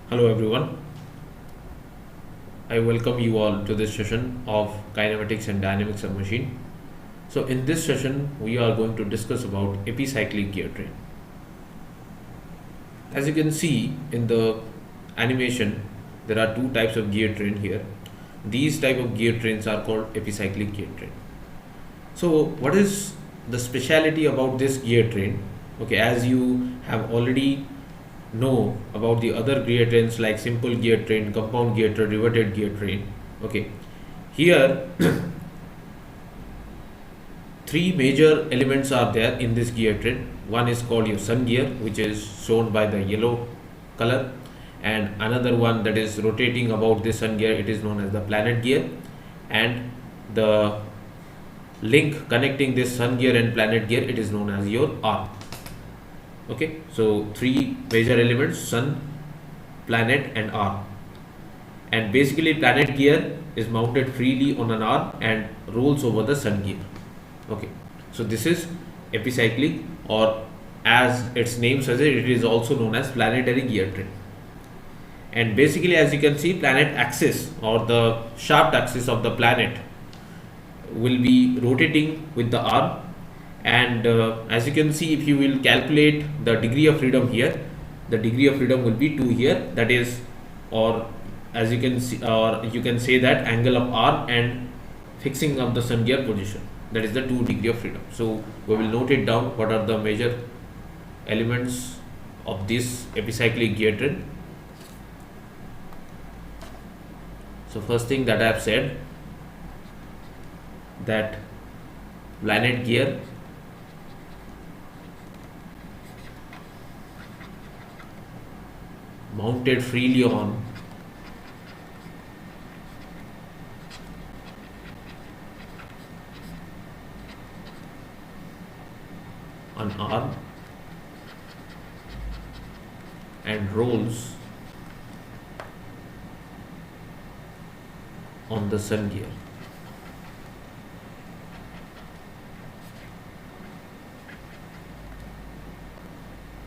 Hello everyone, I welcome you all to this session of kinematics and dynamics of machine. So in this session we are going to discuss about epicyclic gear train. As you can see in the animation, there are two types of gear train here. These type of gear trains are called epicyclic gear train. So what is the speciality about this gear train? Okay, as you have already know about the other gear trains like simple gear train, compound gear train, riveted gear train. Okay, here three major elements are there in this gear train. One is called your sun gear, which is shown by the yellow color, and another one that is rotating about this sun gear, it is known as the planet gear, and the link connecting this sun gear and planet gear, it is known as your arm. Okay, so three major elements: sun, planet and arm. And basically planet gear is mounted freely on an arm and rolls over the sun gear. Okay, so this is epicyclic, or as its name says it is also known as planetary gear train. And basically, as you can see, planet axis or the shaft axis of the planet will be rotating with the arm. And as you can see, if you will calculate the degree of freedom here, the degree of freedom will be 2 here, that is, or as you can see, or you can say that angle of arm and fixing of the sun gear position, that is the 2 degree of freedom. So we will note it down what are the major elements of this epicyclic gear train. So first thing that I have said, that planet gear mounted freely on an arm and rolls on the sun gear.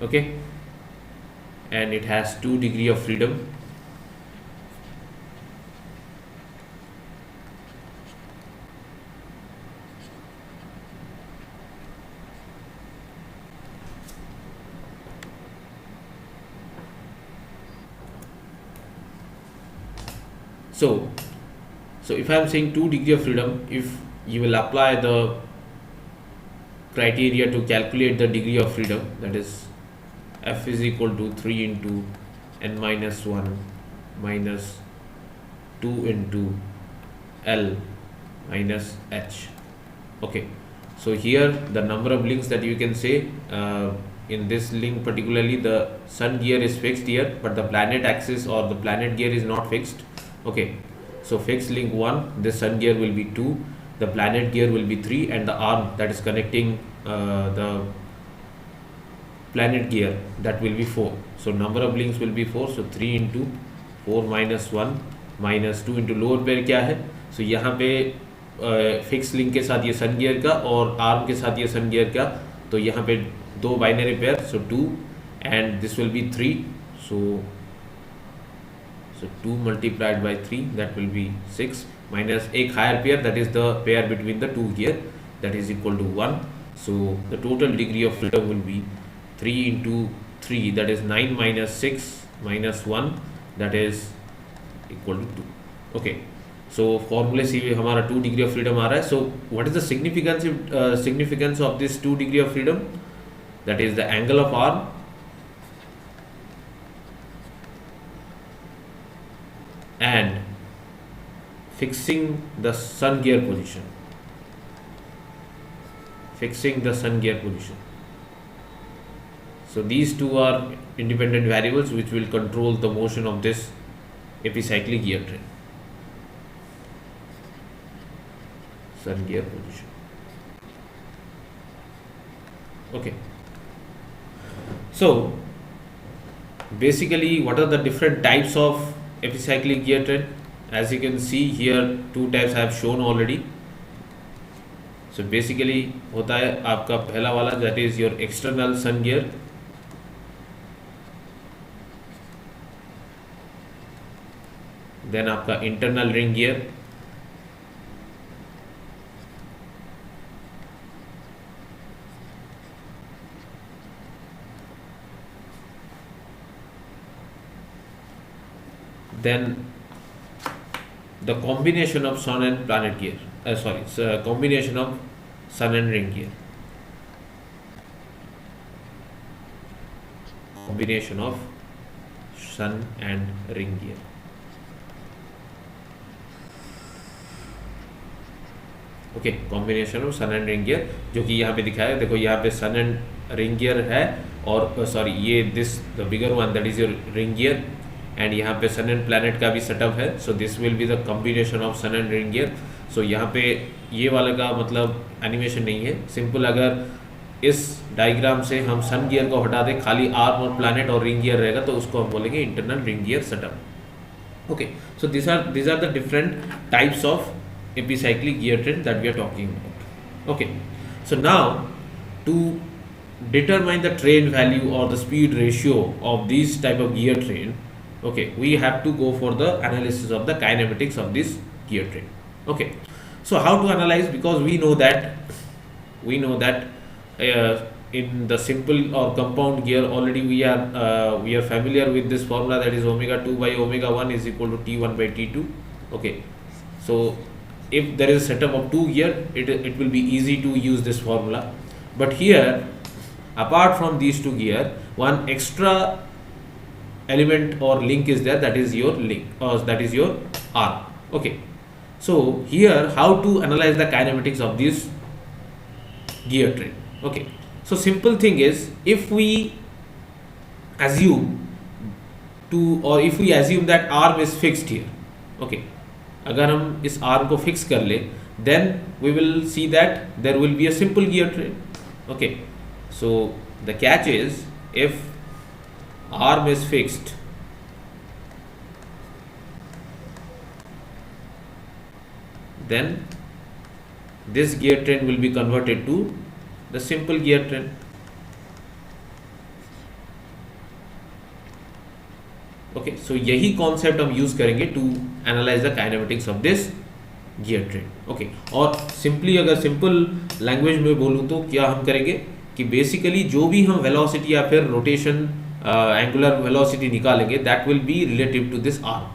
Okay, and it has 2 degree of freedom. So if I am saying 2 degree of freedom, if you will apply the criteria to calculate the degree of freedom, that is F is equal to 3 into n minus 1 minus 2 into L minus H. Okay, so here the number of links that you can say, in this link particularly the sun gear is fixed here, but the planet axis or the planet gear is not fixed. Okay, so fixed link 1, this sun gear will be 2, the planet gear will be 3, and the arm that is connecting the planet gear, that will be 4. So number of links will be 4. So 3 into 4 minus 1 minus 2 into lower pair क्या है. So यहाँ पे fix link के साथ ये सन gear का और arm के साथ ये सन गियर का, तो यहाँ पे दो binary pair, so 2 and this will be 3. So 2 multiplied by 3, that will be 6, minus एक higher pair, that is the pair between the two gear, that is equal to 1. So the total degree of freedom will be 3 into 3, that is 9 minus 6 minus 1, that is equal to 2. Okay, so formula से हमारा 2 degree of freedom आ रहा है. So what is the significance of this 2 degree of freedom? That is the angle of arm and fixing the sun gear position. So these two are independent variables which will control the motion of this epicyclic gear train. Sun gear position. Okay. So basically, what are the different types of epicyclic gear train? As you can see here, 2 types I have shown already. So basically होता है आपका पहला वाला, that is your external sun gear, then आपका internal ring gear, then the combination of sun and planet gear, combination of sun and ring gear, combination of sun and ring gear. Okay, combination of sun and ring gear, जो कि यहाँ पे दिखाया है, देखो यहाँ पे सन एंड रिंग गियर है, और सॉरी ये this the bigger one that is your ring gear, and यहाँ पे सन एंड प्लैनेट का भी सेटअप है, so this will be the combination of sun and ring gear. So यहाँ पे ये वाला का मतलब एनिमेशन नहीं है, सिंपल अगर इस डायग्राम से हम सन गियर को हटा दें, खाली आर्म और प्लैनेट और रिंग गियर रहेगा, तो उसको हम बोलेंगे internal ring gear setup. Okay, so these are the different types of epicyclic gear train that we are talking about. Okay, so now to determine the train value or the speed ratio of these type of gear train, okay, we have to go for the analysis of the kinematics of this gear train. Okay, so how to analyze, because we know that in the simple or compound gear already we are familiar with this formula, that is omega 2 by omega 1 is equal to T1 by T2. Okay, so if there is a setup of two gear, it will be easy to use this formula. But here, apart from these two gear, one extra element or link is there, that is your link, or that is your arm. Okay, so here how to analyze the kinematics of this gear train. Okay, so simple thing is, if we assume if we assume that arm is fixed here, okay, अगर हम इस arm को fix कर ले, then we will see that there will be a simple gear train. Okay, so the catch is, if arm is fixed, then this gear train will be converted to the simple gear train. Okay, so यही concept हम use करेंगे to analyse the kinematics of this gear train. Okay, और simply अगर simple language में बोलूँ तो क्या हम करेंगे कि बेसिकली जो भी हम वेलोसिटी या फिर रोटेशन एंगुलर वेलोसिटी निकालेंगे, that will be relative to this arm.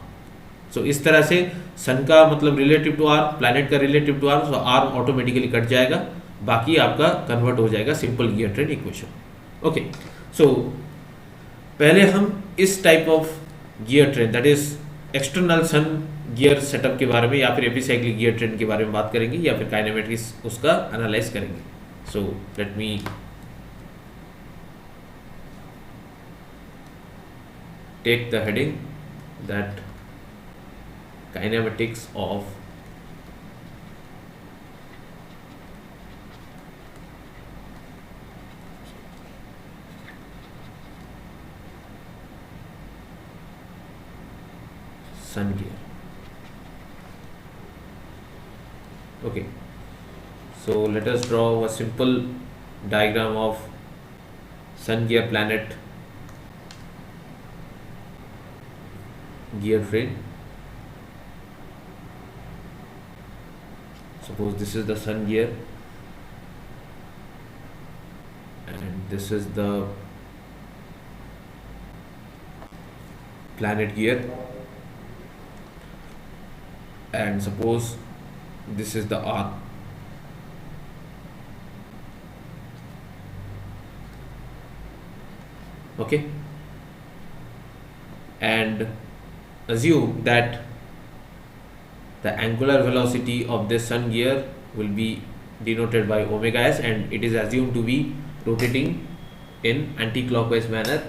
So इस तरह से सन का मतलब रिलेटिव टू आर्म, प्लैनेट का relative to arm, so arm automatically cut जाएगा, बाकी आपका कन्वर्ट हो जाएगा simple gear train equation. Okay, so पहले हम इस type of gear train, that is external sun gear setup के बारे में, या फिर एपिसाइक्लिक गियर ट्रेन के बारे में बात करेंगे, या फिर काइनेमेटिक्स उसका एनालाइज करेंगे. So let me take the heading that kinematics of sun gear. Okay, so let us draw a simple diagram of sun gear planet gear train. Suppose this is the sun gear and this is the planet gear, and suppose this is the arm. Okay, and assume that the angular velocity of this sun gear will be denoted by omega s, and it is assumed to be rotating in anti-clockwise manner.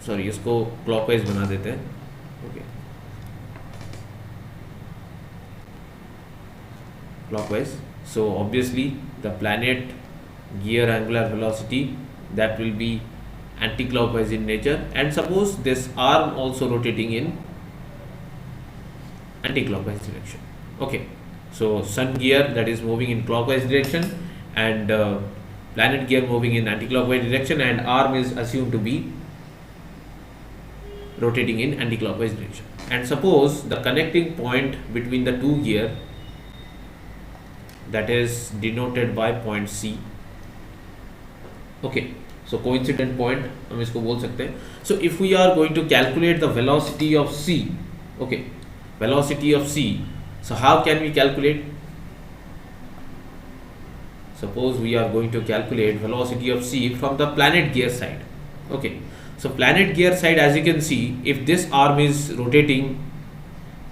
Sorry, इसको clockwise बना देते हैं. Okay, clockwise. So obviously the planet gear angular velocity that will be anti clockwise in nature, and suppose this arm also rotating in anti clockwise direction. Okay, so sun gear that is moving in clockwise direction, and planet gear moving in anti-clockwise direction, and arm is assumed to be rotating in anti-clockwise direction. And suppose the connecting point between the two gear, that is denoted by point C. Okay, so coincident point हम इसको बोल सकते हैं. So if we are going to calculate the velocity of C, okay, velocity of C, so how can we calculate? Suppose we are going to calculate velocity of C from the planet gear side. Okay, so planet gear side, as you can see, if this arm is rotating,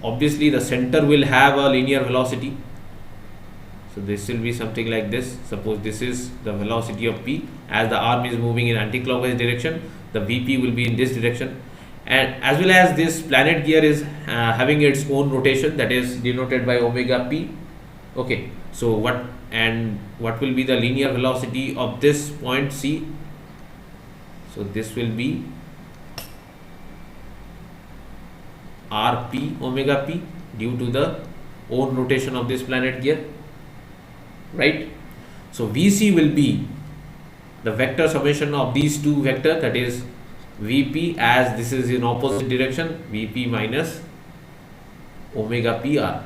obviously the center will have a linear velocity. So this will be something like this. Suppose this is the velocity of P. As the arm is moving in anti-clockwise direction, the Vp will be in this direction. And as well as this planet gear is having its own rotation, that is denoted by omega P. Okay, so what will be the linear velocity of this point C? So this will be Rp omega P due to the own rotation of this planet gear, right? So Vc will be the vector summation of these two vectors, that is Vp, as this is in opposite direction, Vp minus omega P Rp.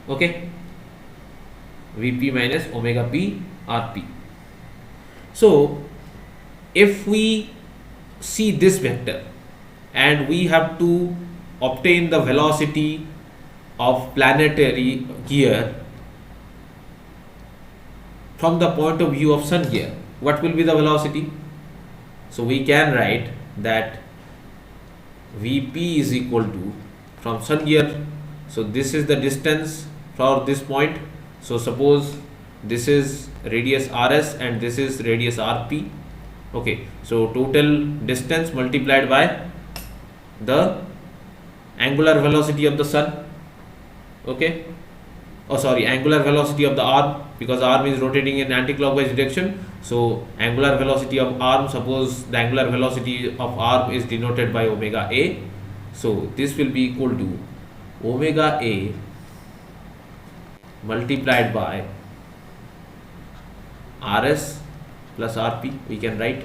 Okay, Vp minus omega P Rp. So if we see this vector and we have to obtain the velocity of planetary gear from the point of view of sun gear, what will be the velocity? So we can write that Vp is equal to, from sun gear, so this is the distance for this point. So suppose this is radius Rs and this is radius Rp. Okay, so total distance multiplied by the angular velocity of the sun. Okay, oh sorry, angular velocity of the arm, because arm is rotating in anti-clockwise direction. So angular velocity of arm, suppose the angular velocity of arm is denoted by omega A. So this will be equal to omega A multiplied by Rs plus Rp, we can write.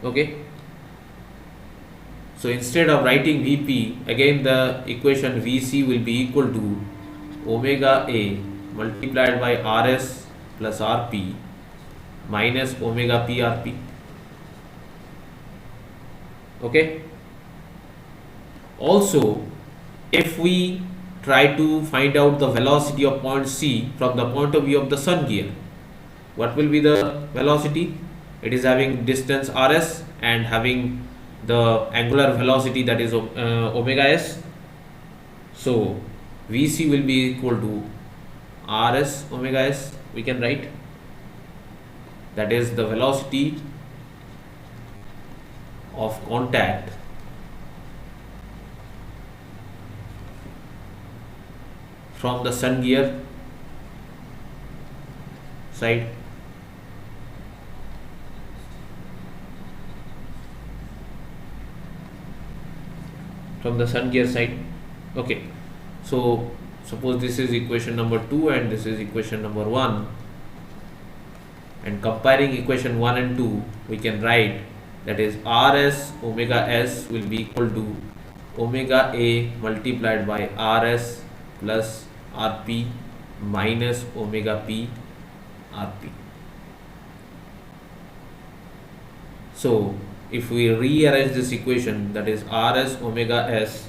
Okay, so instead of writing Vp, again the equation Vc will be equal to omega A multiplied by Rs plus Rp minus omega P Rp. Okay, also if we try to find out the velocity of point C from the point of view of the sun gear, what will be the velocity? It is having distance Rs and having the angular velocity, that is omega S. So Vc will be equal to Rs omega S, we can write. That is the velocity of contact from the sun gear side. From the sun gear side. Okay, so suppose this is equation number 2 and this is equation number 1, and comparing equation 1 and 2, we can write that is Rs omega S will be equal to omega A multiplied by Rs plus Rp minus omega P Rp. So if we rearrange this equation, that is Rs omega S,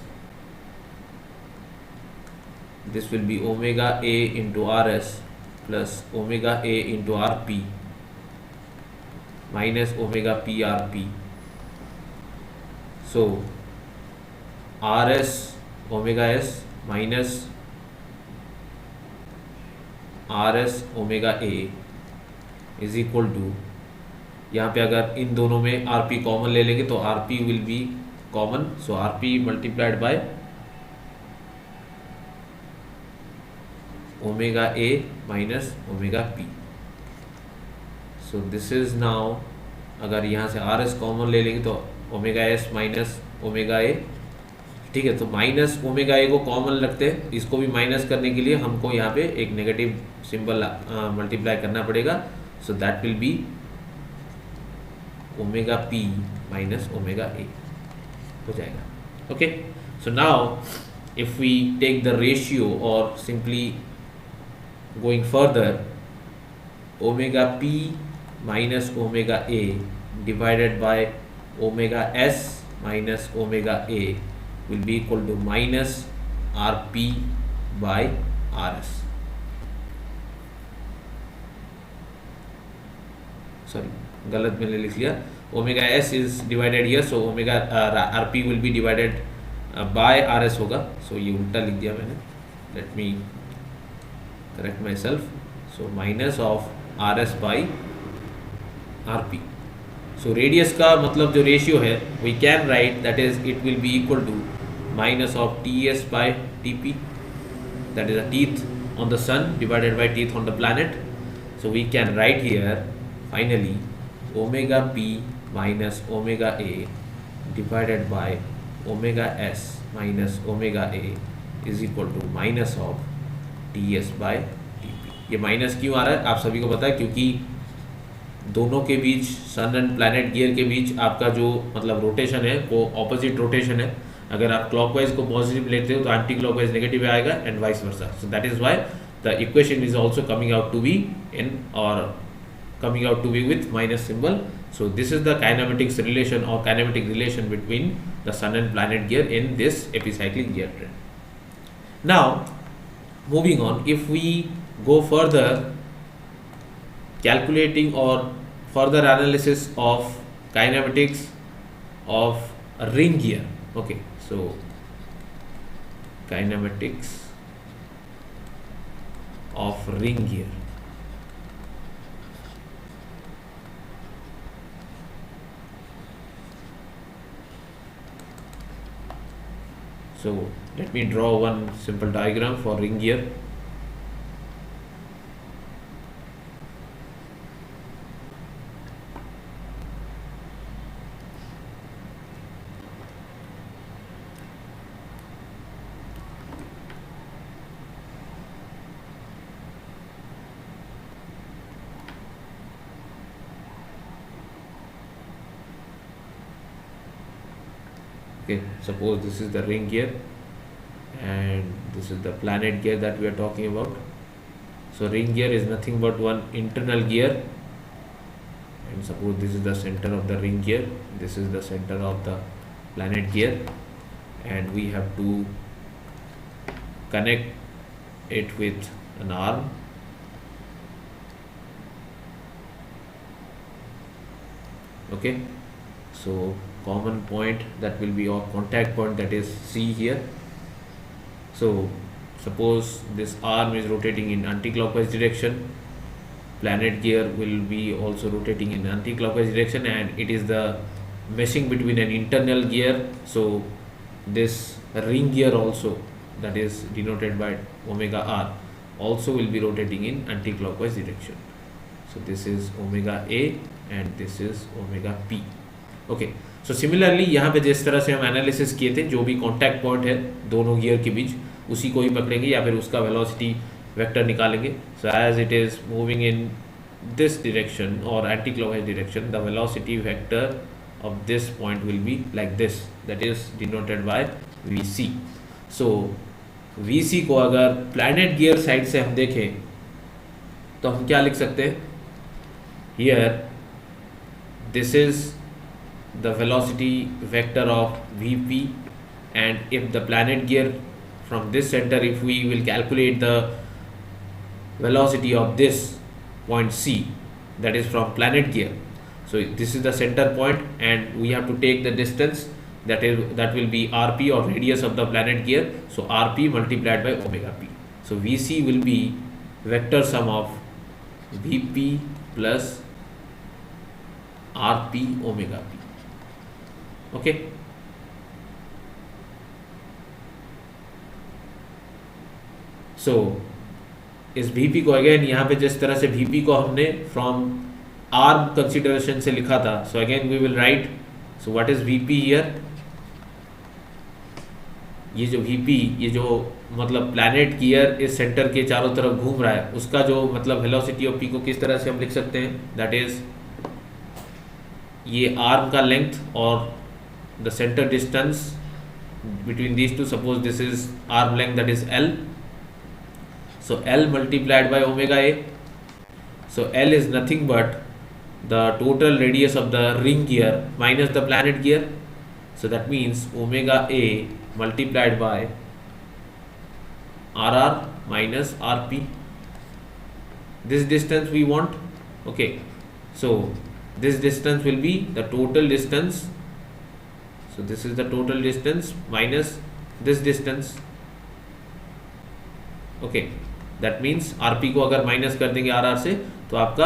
this will be omega A into Rs plus omega A into Rp minus omega P Rp. So Rs omega S minus Rs omega A is equal to, यहाँ पे अगर इन दोनों में Rp common ले लेंगे तो Rp will be common, so Rp multiplied by omega A minus omega P. So this is now, अगर यहाँ से Rs कॉमन ले लेंगे तो omega S minus omega A. ठीक है, तो माइनस ओमेगा ए को कॉमन रखते हैं, इसको भी माइनस करने के लिए हमको यहाँ पे एक नेगेटिव सिंबल मल्टीप्लाई करना पड़ेगा, so that will B omega P minus omega ए हो जाएगा। Okay, so now if we take the ratio or simply going further, omega p minus omega a divided by omega s minus omega a will be equal to minus rp by rs. Sorry, गलत मैंने लिख लिया, omega s is divided here, so omega rp will be divided by R S होगा, so ये उल्टा लिख दिया मैंने, let me correct myself, so minus of R S by R P. So radius का मतलब जो रेशियो है we can write that is it will be equal to minus of T S by T P, that is a teeth on the sun divided by teeth on the planet. So we can write here finally omega P minus omega A divided by omega S minus omega A is equal to minus of T S by T P. ये minus क्यों आ रहा है आप सभी को पता है, क्योंकि दोनों के बीच सन एंड प्लैनेट गियर के बीच आपका जो मतलब रोटेशन है वो ऑपोजिट रोटेशन है। अगर आप क्लॉकवाइज को पॉजिटिव लेते हो तो एंटी क्लॉकवाइज नेगेटिव आएगा and vice versa. So that is why the equation is also coming out to be in और coming out to be with minus symbol. So this is the kinematics relation or kinematic relation between the sun and planet gear in this epicyclic gear train. Now moving on, if we go further calculating or further analysis of kinematics of a ring gear. Okay, so kinematics of ring gear. So let me draw one simple diagram for ring gear. Okay, suppose this is the ring gear and this is the planet gear that we are talking about. So ring gear is nothing but one internal gear, and suppose this is the center of the ring gear, this is the center of the planet gear, and we have to connect it with an arm. Okay, so common point that will be our contact point, that is C here. So suppose this arm is rotating in anti-clockwise direction, planet gear will be also rotating in anti-clockwise direction, and it is the meshing between an internal gear. So this ring gear also, that is denoted by omega r, also will be rotating in anti-clockwise direction. So this is omega a and this is omega p. Okay, so similarly यहाँ पे जिस तरह से हम analysis किए थे, जो भी कॉन्टैक्ट पॉइंट है दोनों गियर के बीच उसी को ही पकड़ेंगे या फिर उसका वेलोसिटी वेक्टर निकालेंगे. So as it is moving in this direction और anti clockwise direction, the velocity vector of this point will be like this, that is denoted by V C. So V C को अगर planet gear side से हम देखें तो हम क्या लिख सकते हैं? Here this is the velocity vector of Vp, and if the planet gear from this center, if we will calculate the velocity of this point C, that is from planet gear, so this is the center point and we have to take the distance, that will be Rp or radius of the planet gear, so Rp multiplied by omega p. So Vc will be vector sum of Vp plus Rp omega p. Okay, so इस Vp को again यहाँ पे जिस तरह से Vp को हमने from arm consideration से लिखा था, so again we will write, so what is Vp here? ये जो वीपी, ये जो मतलब प्लैनेट गियर इस सेंटर के चारों तरफ घूम रहा है, उसका जो मतलब वेलोसिटी ऑफ पी को किस तरह से हम लिख सकते हैं, दैट इज ये आर्म का लेंथ और the centre distance between these two. Suppose this is arm length, that is L, so L multiplied by omega a. So L is nothing but the total radius of the ring gear minus the planet gear, so that means omega a multiplied by rr minus rp. This distance we want. Okay, so this distance will be the total distance. So this is the total distance minus this distance. Okay, that means rp को अगर minus कर देंगे rr से तो आपका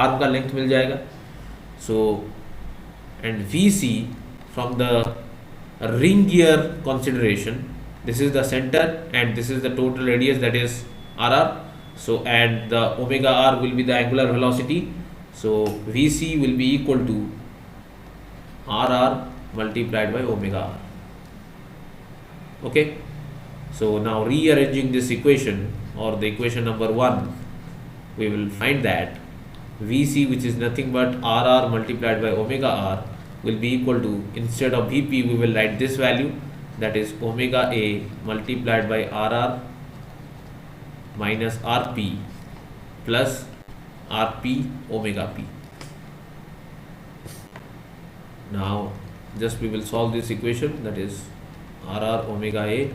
arm का length मिल जाएगा. So and vc from the ring gear consideration, this is the center and this is the total radius, that is rr. So and the omega r will be the angular velocity. So vc will be equal to rr multiplied by omega r. Okay, so now rearranging this equation, or the equation number 1, we will find that vc, which is nothing but rr multiplied by omega r, will be equal to, instead of vp we will write this value, that is omega a multiplied by rr minus rp plus rp omega p. Now just we will solve this equation, that is rr omega a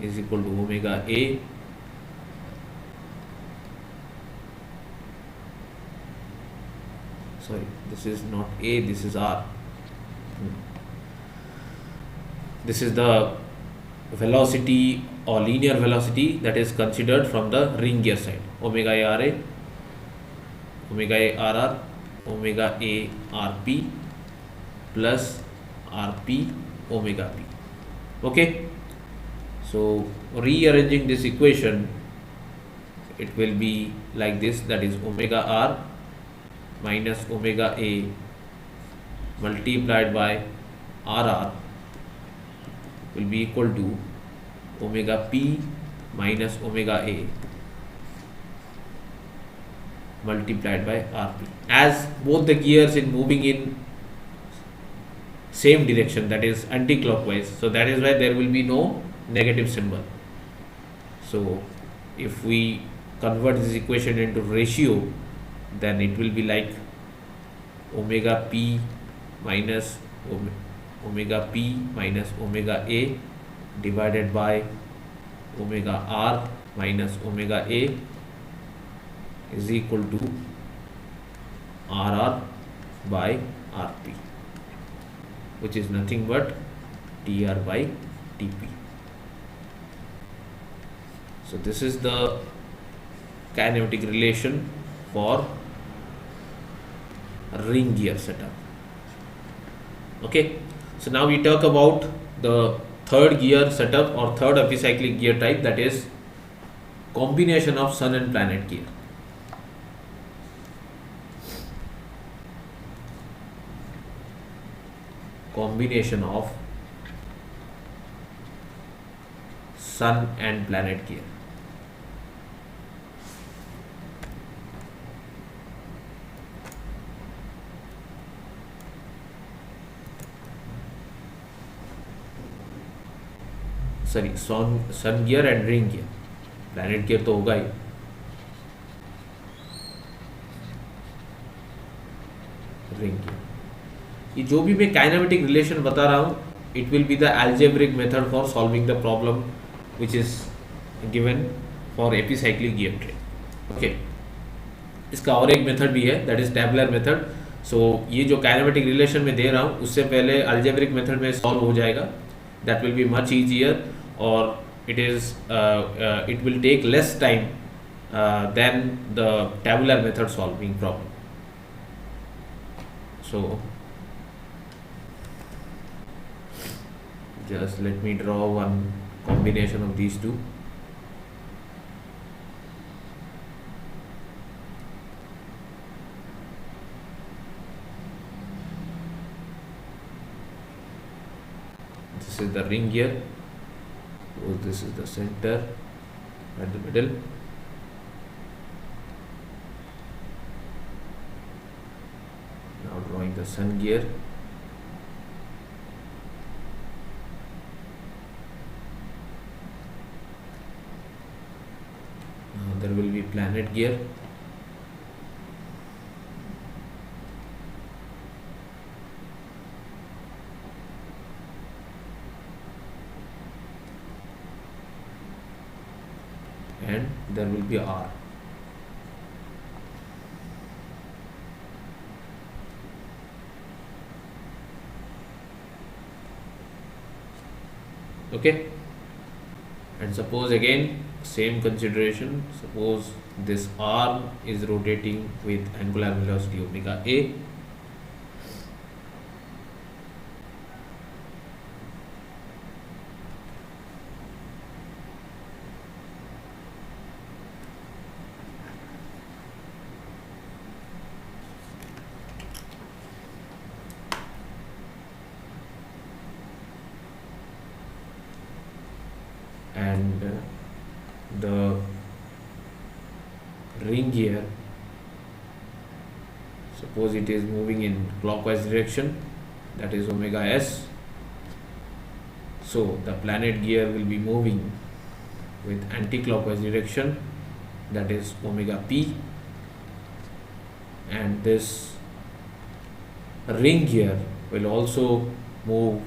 is equal to omega a sorry, this is not a, this is r. This is the velocity or linear velocity that is considered from the ring gear side. Omega a r a, omega a r r, omega a r p plus rp omega p. Okay, so rearranging this equation, it will be like this, that is omega r minus omega a multiplied by rr will be equal to omega p minus omega a multiplied by rp. As both the gears in moving in same direction, that is anti-clockwise, so that is why there will be no negative symbol. So if we convert this equation into ratio, then it will be like omega p minus omega p minus omega a divided by omega r minus omega a is equal to rr by rp, which is nothing but dr by dp. So this is the kinematic relation for ring gear setup. Okay, so now we talk about the third gear setup or third epicyclic gear type, that is combination of sun and planet gear. Combination of sun and planet gear. Sorry, sun gear and ring gear, planet gear तो होगा ही. Ring gear, ये जो भी मैं kinematic relation बता रहा हूँ, it will be the algebraic method for solving the problem which is given for epicyclic gear train. Okay, इसका और एक मेथड भी है, दैट इज टैबुलर मेथड. सो ये जो काइनेमेटिक रिलेशन में दे रहा हूँ, उससे पहले अलजेब्रिक मेथड में सॉल्व हो जाएगा. That will be much easier, or it will take less time than the tabular method solving problem. So just let me draw one combination of these two. This is the ring gear. this is the center at the middle. Now drawing the sun gear. Now there will be planet gear. And there will be R. Okay, and suppose again same consideration, suppose this arm is rotating with angular velocity omega a, and the ring gear, suppose it is moving in clockwise direction, that is omega s. So the planet gear will be moving with anti-clockwise direction, that is omega p, and this ring gear will also move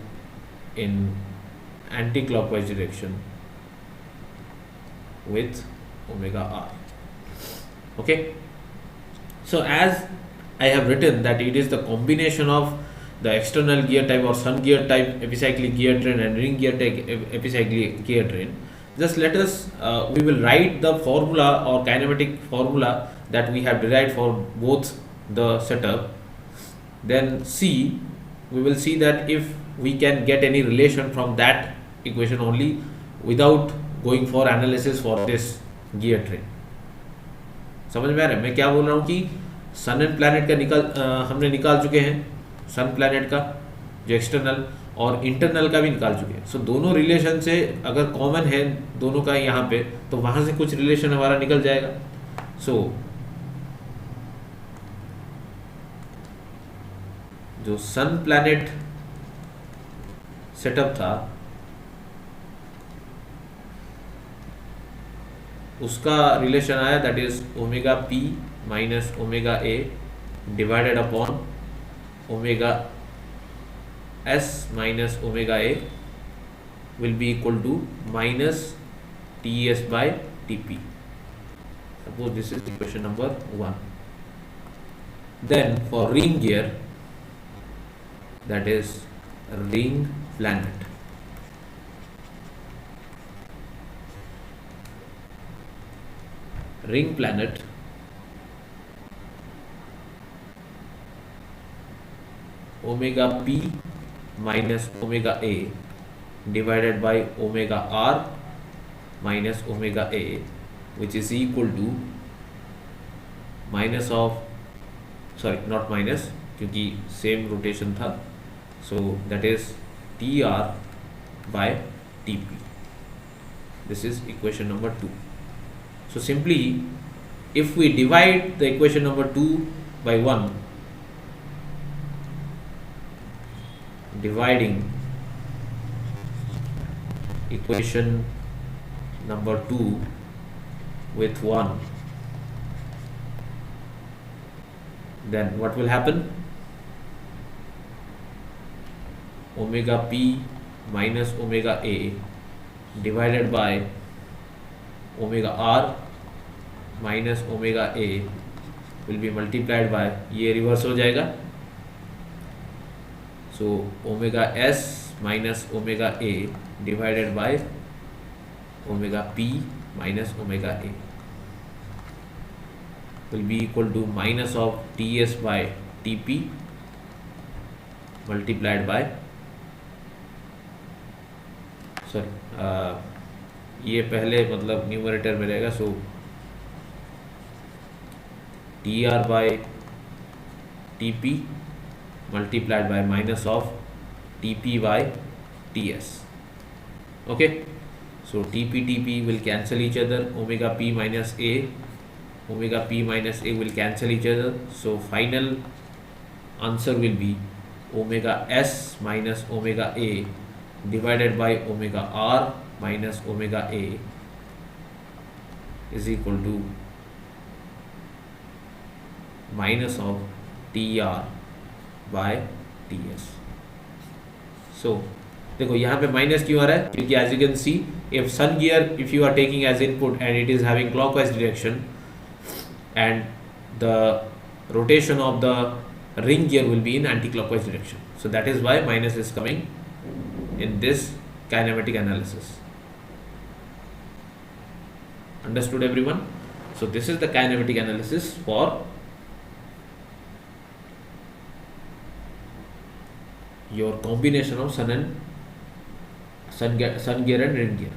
in anti-clockwise direction with omega r. Okay, so as I have written that it is the combination of the external gear type or sun gear type epicyclic gear train and ring gear type epicyclic gear train, just let us we will write the formula or kinematic formula that we have derived for both the setup. Then we will see that if we can get any relation from that equation only without going for analysis for this gear train. समझ में आ रहा है मैं क्या बोल रहा हूँ कि सन एंड प्लैनेट का हमने निकाल चुके हैं, सन प्लैनेट का जो एक्सटर्नल और इंटरनल का भी निकाल चुके हैं. सो दोनों रिलेशन से अगर कॉमन है दोनों का यहाँ पे, तो वहाँ से कुछ रिलेशन हमारा निकल जाएगा. सो जो सन प्लैनेट सेटअप था उसका रिलेशन आया, that is omega P minus omega A divided upon omega S minus omega A will be equal to minus T S by T P. Suppose this is equation number 1. Then for ring gear, that is ring planet, ring planet omega p minus omega a divided by omega r minus omega a, which is equal to minus of, sorry not minus क्योंकि same rotation था, so that is TR by TP. This is equation number 2. So simply if we divide the equation number 2 by 1, dividing equation number 2 with 1, then what will happen? Omega p minus omega a divided by omega r minus omega a will be multiplied by, ये reverse हो जाएगा, so omega s minus omega a divided by omega p minus omega a will be equal to minus of ts by tp multiplied by, sorry ये पहले मतलब numerator में रहेगा, so T R by T P multiplied by minus of T P by T S. Okay, So TP will cancel each other. Omega p minus a, omega p minus a will cancel each other. So final answer will be omega s minus omega a divided by omega r minus omega a is equal to minus of TR by TS. So देखो यहाँ पे minus क्यों आ रहा है, क्योंकि as you can see if sun gear if you are taking as input and it is having clockwise direction and the rotation of the ring gear will be in anti-clockwise direction. So that is why minus is coming in this kinematic analysis. Understood everyone? So this is the kinematic analysis for your combination of sun gear and ring gear.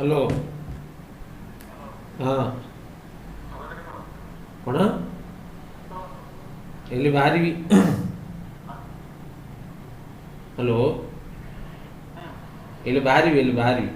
Hello. ହଁ କ'ଣ ହେଲେ ବାହାରିବି। Hello. ହେଲେ ବାହାରିବି, ହେଲେ ବାହାରିବି।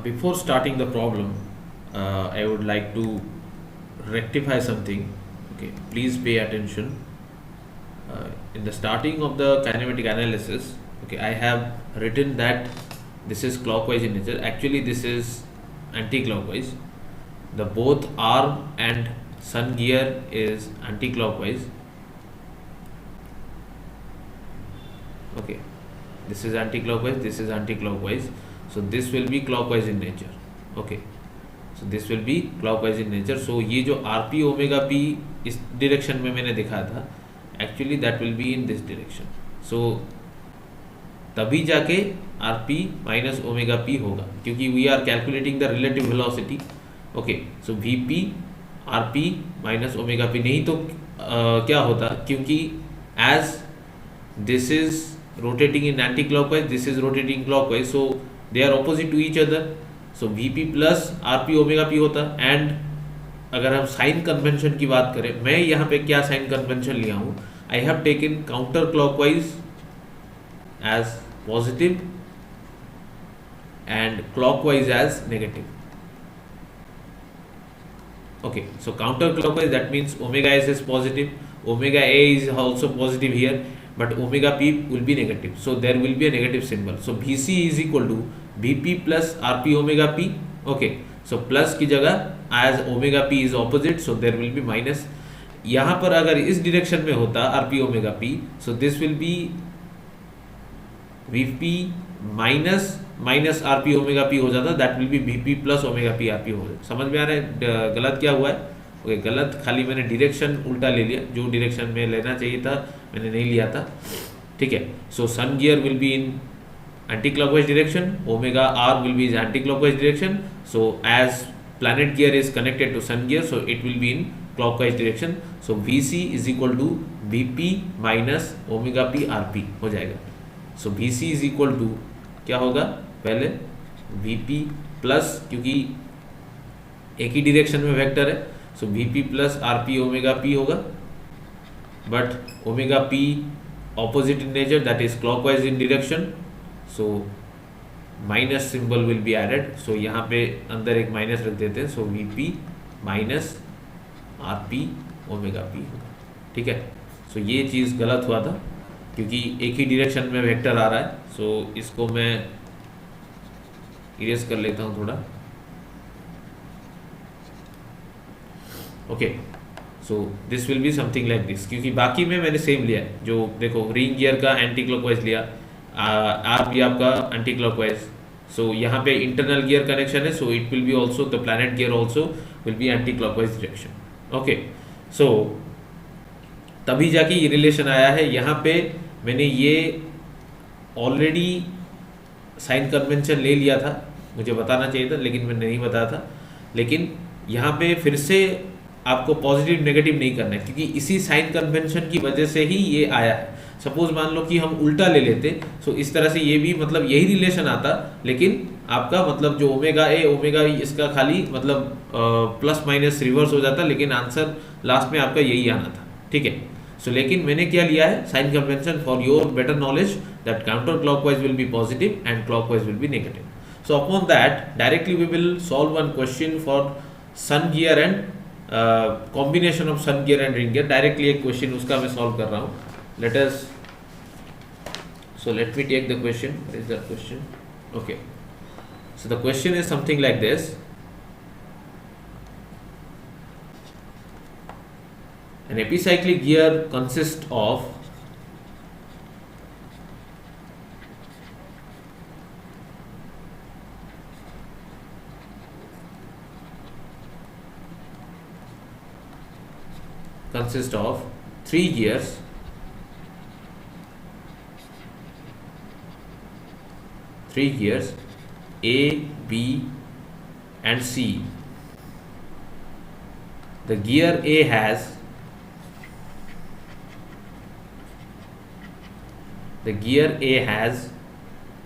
Before starting the problem, I would like to rectify something. Okay, please pay attention. In the starting of the kinematic analysis, okay, I have written that this is clockwise in nature. Actually, this is anti-clockwise. The both arm and sun gear is anti-clockwise. Okay, this is anti-clockwise, this is anti-clockwise, so this will be clockwise in nature. Okay, so this will be clockwise in nature. So ये जो RP omega P इस direction में मैंने दिखाया था, actually that will be in this direction. So तभी जाके RP minus omega P होगा, क्योंकि we are calculating the relative velocity. Okay, so VP RP minus omega P, नहीं तो क्या होता, क्योंकि as this is rotating in anti-clockwise, this is rotating clockwise, so they are opposite to each other. So VP plus RP omega P होता. And अगर हम sign convention की बात करें, मैं यहाँ पे क्या साइन कन्वेंशन लिया हूँ, I have taken counterclockwise as positive and clockwise as negative. Okay, so counterclockwise, that means omega s is positive, omega a is also positive here, but omega p will be negative, so there will be a negative symbol. So Vc is equal to Vp plus Rp omega p. Okay, so plus की जगह as omega p is opposite, so there will be minus. यहाँ पर अगर इस direction में होता Rp omega p, so this will be Vp minus RP omega P हो जाता, that will B VP plus omega P RP हो जाता. समझ में आ रहा है गलत क्या हुआ है? ओके, गलत खाली मैंने डायरेक्शन उल्टा ले लिया, जो डायरेक्शन में लेना चाहिए था मैंने नहीं लिया था. ठीक है, so sun gear will be in anti clockwise direction, omega R will be in anti clockwise direction. So as planet gear is connected to sun gear, so it will be in clockwise direction. So VC is equal to VP minus omega P RP हो जाएगा. So VC is equal to क्या होगा, पहले VP plus, क्योंकि एक ही direction में vector है, so VP plus RP omega P होगा, but omega P opposite in nature, that is clockwise in direction, so minus symbol will be added. So यहाँ पे अंदर एक माइनस रख देते हैं, so VP minus RP omega P होगा. ठीक है, सो ये चीज़ गलत हुआ था क्योंकि एक ही डायरेक्शन में वेक्टर आ रहा है. सो इसको मैं इरेज कर लेता हूँ थोड़ा. Okay, so this will be something like this, क्योंकि बाकी में मैंने सेम लिया है. जो देखो, रिंग गियर का एंटी क्लॉकवाइज लिया, आप भी आपका एंटी क्लॉकवाइज. सो यहाँ पे इंटरनल गियर कनेक्शन है, so it will be also the planet gear also will be anti clockwise direction. Okay, so तभी जाके ये रिलेशन आया है. यहाँ पे मैंने ये ऑलरेडी साइन कन्वेंशन ले लिया था, मुझे बताना चाहिए था लेकिन मैंने नहीं बताया था. लेकिन यहाँ पे फिर से आपको पॉजिटिव नेगेटिव नहीं करना है, क्योंकि इसी साइन कन्वेंशन की वजह से ही ये आया है. सपोज मान लो कि हम उल्टा ले लेते, सो इस तरह से ये भी मतलब यही रिलेशन आता, लेकिन आपका मतलब जो ओमेगा ए ओमेगा इसका खाली मतलब प्लस माइनस रिवर्स हो जाता, लेकिन आंसर लास्ट में आपका यही आना था. ठीक है, सो लेकिन मैंने क्या लिया है, sign convention for your better knowledge, that counterclockwise will be positive and clockwise will be negative. So upon that directly we will solve one question for sun gear and combination of sun gear and ring gear. Directly एक question उसका मैं solve कर रहा हूँ. Let us, so let me take the question. What is that question? Okay, so the question is something like this. An epicyclic gear consists of three gears, A, B and C. The gear A has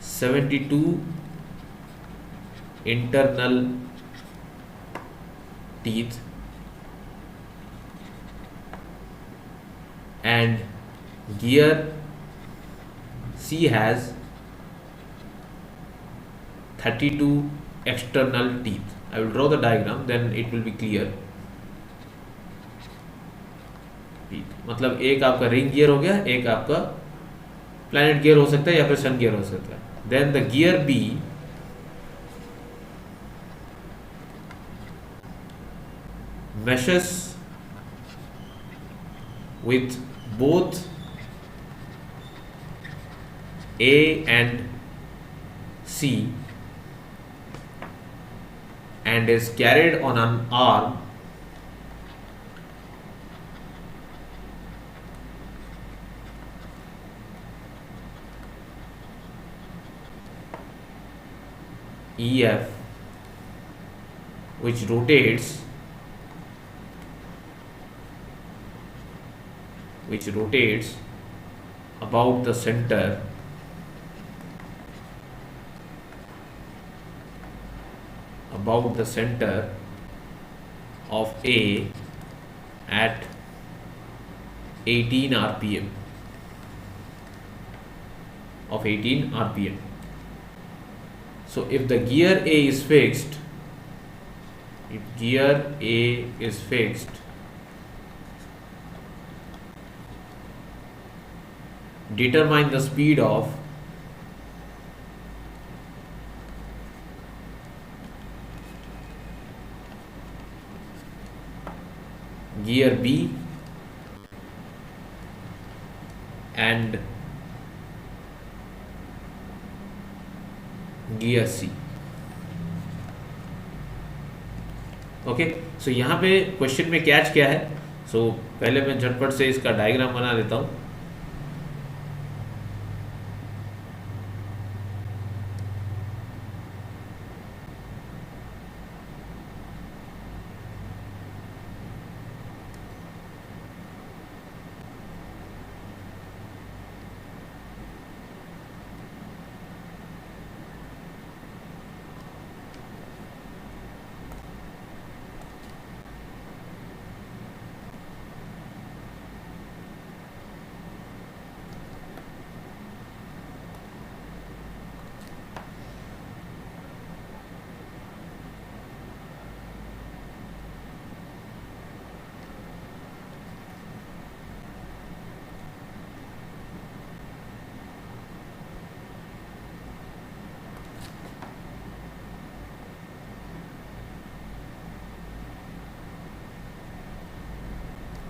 72 internal teeth and gear C has 32 external teeth. I will draw the diagram, then it will be clear. मतलब एक आपका ring gear हो गया, एक आपका planet gear हो सकता है या फिर सन गियर हो सकता है. Then the gear be meshes with both A and C and is carried on an arm EF, which rotates about the center of A at 18 rpm. So if the gear A is fixed, determine the speed of gear B and gear C. Okay, so यहाँ पे question में catch क्या है. सो पहले मैं झटपट से इसका डायग्राम बना देता हूँ.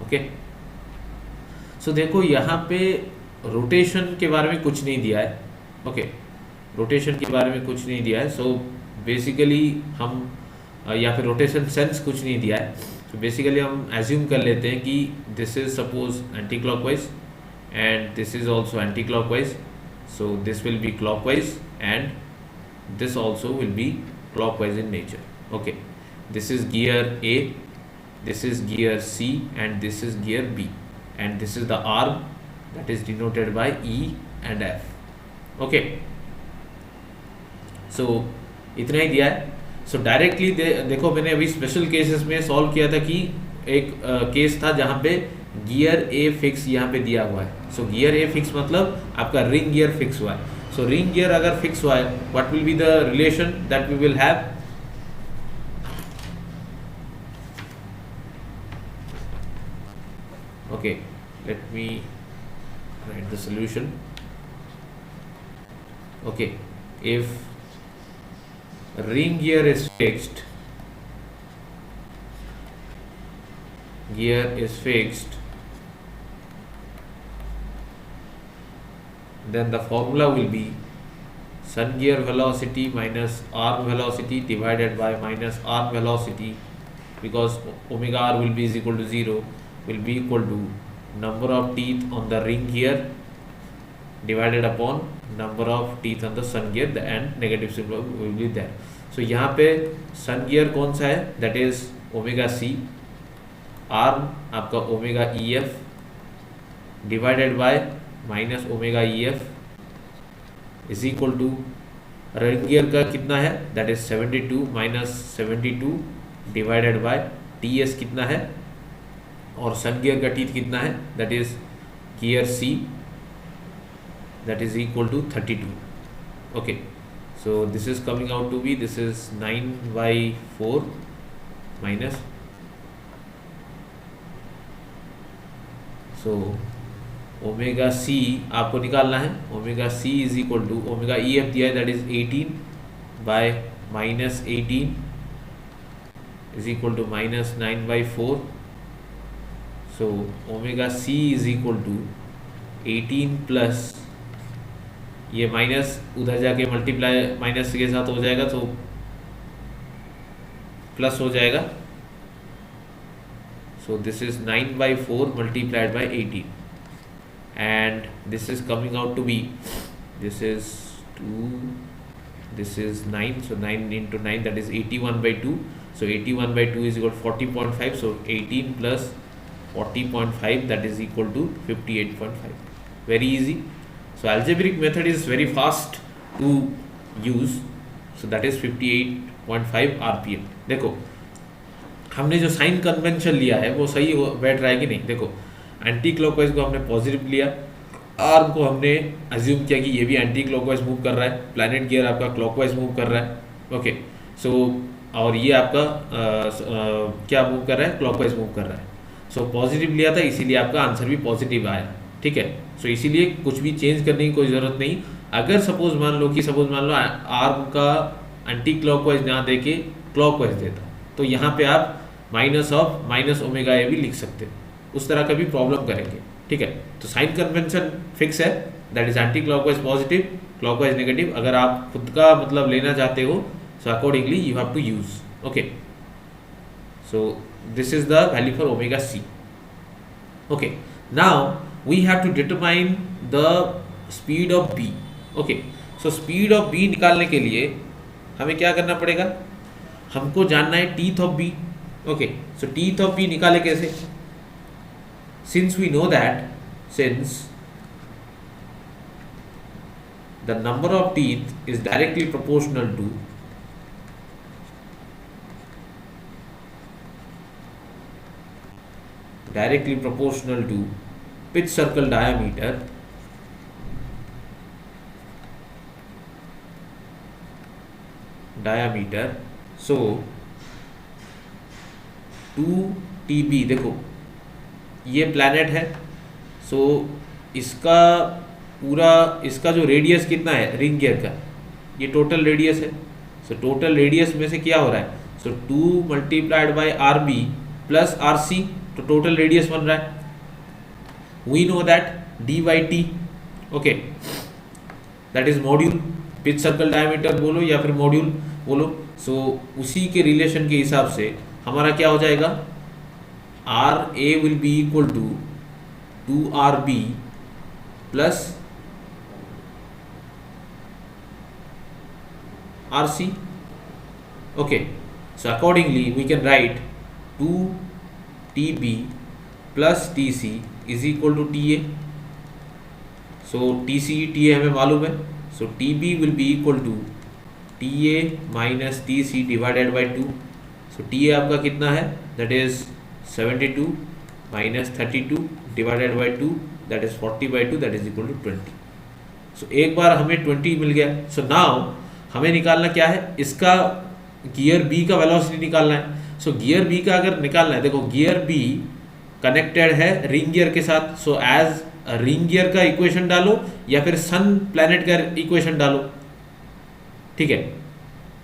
ओके, सो देखो यहाँ पे रोटेशन के बारे में कुछ नहीं दिया है. ओके, रोटेशन के बारे में कुछ नहीं दिया है. सो बेसिकली हम या फिर रोटेशन सेंस कुछ नहीं दिया है. तो बेसिकली हम एज्यूम कर लेते हैं कि this is suppose anti clockwise and this is also anti clockwise. So this will B clockwise and this also will be clockwise in nature. Okay, this is gear A, this is gear C, and this is gear B, and this is the arm that is denoted by E and F. Okay, so इतना ही दिया है. सो directly देखो मैंने अभी special cases में solve किया था कि एक केस था जहाँ पे गियर ए फिक्स यहाँ पे दिया हुआ है. सो गियर ए फिक्स मतलब आपका रिंग गियर फिक्स हुआ है. So ring gear अगर फिक्स हुआ है, what will be the relation that we will have? Okay, let me write the solution. Okay, if ring gear is fixed, then the formula will be sun gear velocity minus arm velocity divided by minus arm velocity, because omega r will be is equal to 0, will be equal to number of teeth on the ring gear divided upon number of teeth on the sun gear, and negative symbol will be there. So यहाँ पे sun gear कौन सा है? That is omega c. arm आपका omega ef divided by minus omega E F is equal to ring gear का कितना है? That is 72 minus 72 divided by T S कितना है, और सन गियर का टीथ कितना है? That is gear C, that is equal to 32. Okay, So this is coming out to be, this is 9/4 minus, so omega C आपको निकालना है. Omega C is equal to, omega E F दिया है that is 18 बाय minus 18 is equal to minus 9/4. So omega C is equal to 18 plus, ये minus उधर जाके multiply minus के साथ हो जाएगा तो प्लस हो जाएगा. सो this is 9/4 multiplied by 18 and this is coming out to be, this is 2, this is 9, so 9 into 9 that is 81/2. So 81/2 is equal to 40.5. So 18 plus 40.5 that is equal to 58.5. Very easy. So algebraic method is very fast to use. So that is 58.5 RPM. देखो हमने जो sign convention लिया है वो सही बैठ रहा है कि नहीं. देखो एंटी क्लॉकवाइज को हमने पॉजिटिव लिया, आर्म को हमने अज्यूम किया कि ये भी एंटी क्लॉकवाइज मूव कर रहा है, प्लैनेट गियर आपका क्लॉकवाइज मूव कर रहा है. ओके सो और ये आपका क्या मूव कर रहा है, क्लॉकवाइज मूव कर रहा है. सो पॉजिटिव लिया था इसीलिए आपका आंसर भी पॉजिटिव आया. ठीक है. सो इसीलिए कुछ भी चेंज करने की कोई ज़रूरत नहीं. अगर सपोज मान लो आर्म का एंटी क्लॉकवाइज ना दे के क्लॉकवाइज देता तो यहाँ पे आप माइनस ऑफ माइनस ओमेगा ए भी लिख सकते हो. उस तरह का भी प्रॉब्लम करेंगे. ठीक है. तो साइन कन्वेंशन फिक्स है, that is anticlockwise positive, clockwise negative. अगर आप खुद का मतलब लेना चाहते हो so accordingly you have to use. Okay so this is the value for omega C. Okay now we have to determine the speed of B. Okay so speed of B निकालने के लिए हमें क्या करना पड़ेगा, हमको जानना है teeth of B. Okay so teeth of B निकाले कैसे, since we know that since the number of teeth is directly proportional to pitch circle diameter, so 2TB. देखो ये प्लैनेट है, सो इसका पूरा इसका जो रेडियस कितना है रिंग गियर का, ये टोटल रेडियस है. सो टोटल रेडियस में से क्या हो रहा है, so 2 multiplied by R B plus R C, तो टोटल रेडियस बन रहा है. We know that D by T. Okay that is module, pitch circle diameter बोलो या फिर मॉड्यूल बोलो. सो उसी के रिलेशन के हिसाब से हमारा क्या हो जाएगा, R A will be equal to 2RB plus RC. Okay, so accordingly we can write 2TB plus TC is equal to TA. So TC TA हमें मालूम है, so TB will be equal to TA minus TC divided by 2. so TA आपका कितना है, that is 72 minus 32 divided by 2 that is 40/2 that is equal to 20. so एक बार हमें 20 मिल गया. so now हमें निकालना क्या है, इसका गियर बी का वेलोसिटी निकालना है. सो गियर बी का अगर निकालना है, देखो गियर बी कनेक्टेड है रिंग गियर के साथ. सो एज रिंग गियर का इक्वेशन डालो या फिर सन प्लैनेट का इक्वेशन डालो. ठीक है,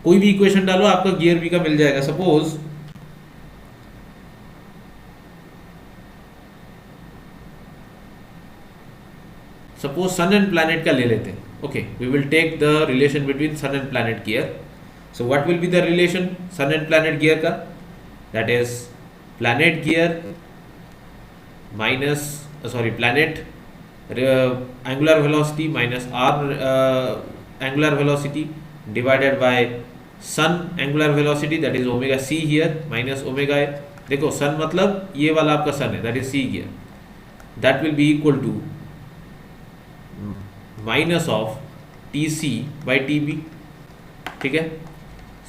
कोई भी इक्वेशन डालो आपका गियर बी का मिल जाएगा. सपोज सन एंड प्लैनेट का ले लेते हैं. Okay we will take the relation between sun and planet gear. So what will be the relation sun and planet gear का, that is planet gear minus planet angular velocity minus R angular velocity divided by sun angular velocity that is omega C here minus omega A. देखो sun मतलब ये वाला आपका sun है that is C gear, that will be equal to minus of TC by TB. ठीक है.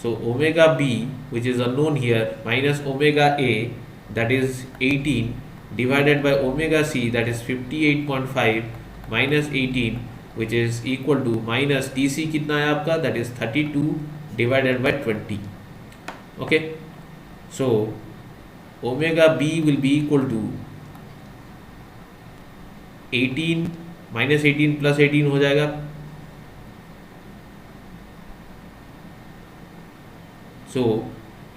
So omega B which is unknown here minus omega A that is 18 divided by omega C that is 58.5 minus 18 which is equal to minus TC कितना है आपका, that is 32 divided by 20. Okay, so omega B will be equal to 18 minus 18 plus 18 हो जाएगा, so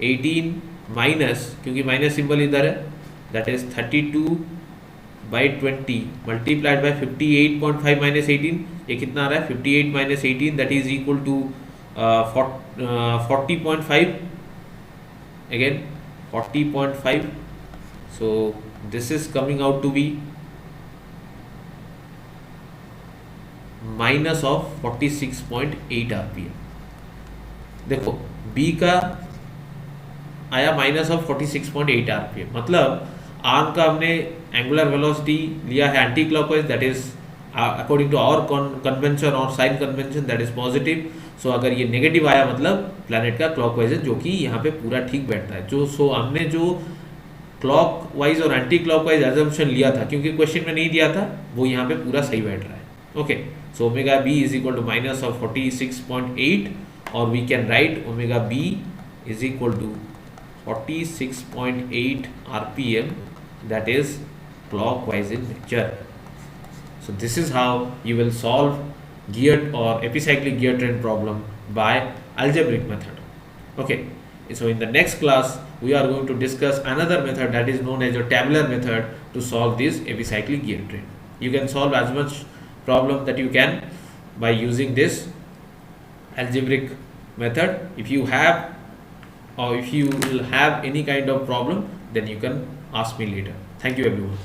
18 माइनस, क्योंकि minus symbol इधर है, that is 32 by 20 multiplied by 58.5 minus 18, ये कितना आ रहा है 58 minus 18, that is equal to 40.5, again 40.5, so this is coming out to be minus of 46.8 RPM. देखो B का आया माइनस ऑफ 46.8 RPM, मतलब आर्म का हमने एंगुलर वेलोसिटी लिया है anti clockwise, that is according to our convention और sign convention that is positive. So अगर ये नेगेटिव आया मतलब प्लैनेट का क्लॉकवाइज है, जो कि यहाँ पे पूरा ठीक बैठता है. जो सो हमने जो क्लॉकवाइज और एंटी क्लॉकवाइज एजम्पशन लिया था, क्योंकि क्वेश्चन में नहीं दिया था, वो यहाँ पे पूरा सही बैठ रहा है. Okay, so omega B is equal to minus of 46.8, और we can write omega B is equal to 46.8 RPM, that is clockwise in nature. So this is how you will solve geared or epicyclic gear train problem by algebraic method. Okay, so in the next class we are going to discuss another method that is known as a tabular method to solve this epicyclic gear train. You can solve as much problem that you can by using this algebraic method. If you have or if you will have any kind of problem, then you can ask me later. Thank you everyone.